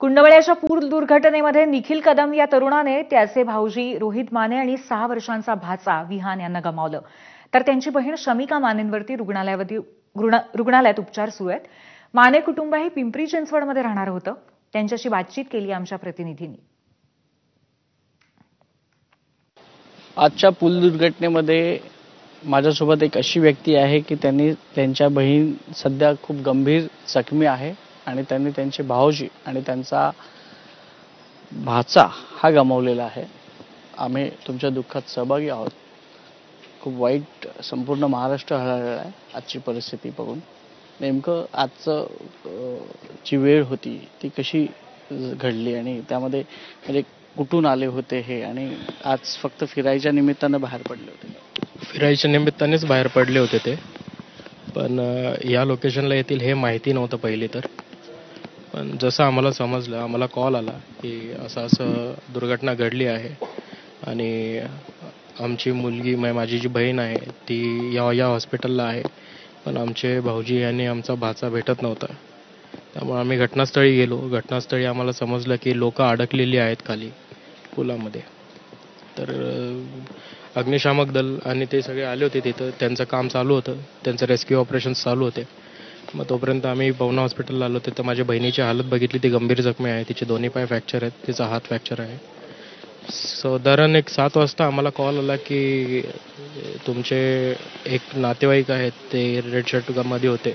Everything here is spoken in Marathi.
कुंडवळ्याच्या पूर दुर्घटनेमध्ये निखिल कदम या तरुणाने त्याचे भाऊजी रोहित माने आणि 6 वर्षांचा भाचा विहान यांना गमावलं. तर त्यांची बहीण शमिका मानेंवरती रुग्णालयात उपचार सुरू आहेत. माने कुटुंब हे पिंपरी चिंचवडमध्ये राहणार होतं. त्यांच्याशी बातचीत केली आमच्या प्रतिनिधींनी. आजच्या पूल दुर्घटनेमध्ये माझ्यासोबत एक अशी व्यक्ती आहे की त्यांच्या बहीण सध्या खूप गंभीर जखमी आहे आणि त्यांनी त्यांचे भाऊजी आणि त्यांचा भाचा हा गमावलेला आहे. आम्ही तुमच्या दुःखात सहभागी आहोत. खूप वाईट संपूर्ण महाराष्ट्र हरलेला आहे आजची परिस्थिती बघून. नेमकं आजचं जी वेळ होती ती कशी घडली आणि त्यामध्ये म्हणजे कुठून आले होते हे, आणि आज फक्त फिरायच्या निमित्तानं बाहेर पडले होते. फिरायच्या निमित्तानेच बाहेर पडले होते ते, पण या लोकेशनला येतील हे माहिती नव्हतं पहिली तर. पण जसं आम्हाला समजलं, आम्हाला कॉल आला की असं दुर्घटना घडली आहे आणि आमची मुलगी माझी जी बहीण आहे ती या हॉस्पिटलला आहे, पण आमचे भाऊजी यांनी आमचा भाचा भेटत नव्हता. त्यामुळे आम्ही घटनास्थळी गेलो. घटनास्थळी आम्हाला समजलं की लोक अडकलेली आहेत खाली पुलामध्ये. तर अग्निशामक दल आणि ते सगळे आले होते तिथं. त्यांचं काम चालू होतं, त्यांचं रेस्क्यू ऑपरेशन्स चालू होते. मग तोपर्यंत आम्ही पवना हॉस्पिटलला आलो. तिथं माझ्या बहिणीची हालत बघितली, ती गंभीर जखमी आहे. तिचे दोन्ही पाय फ्रॅक्चर आहेत, तिचा हात फ्रॅक्चर आहे. साधारण 7 वाजता आम्हाला कॉल आला की तुमचे एक नातेवाईक आहेत, ते रेड शर्ट मध्ये होते,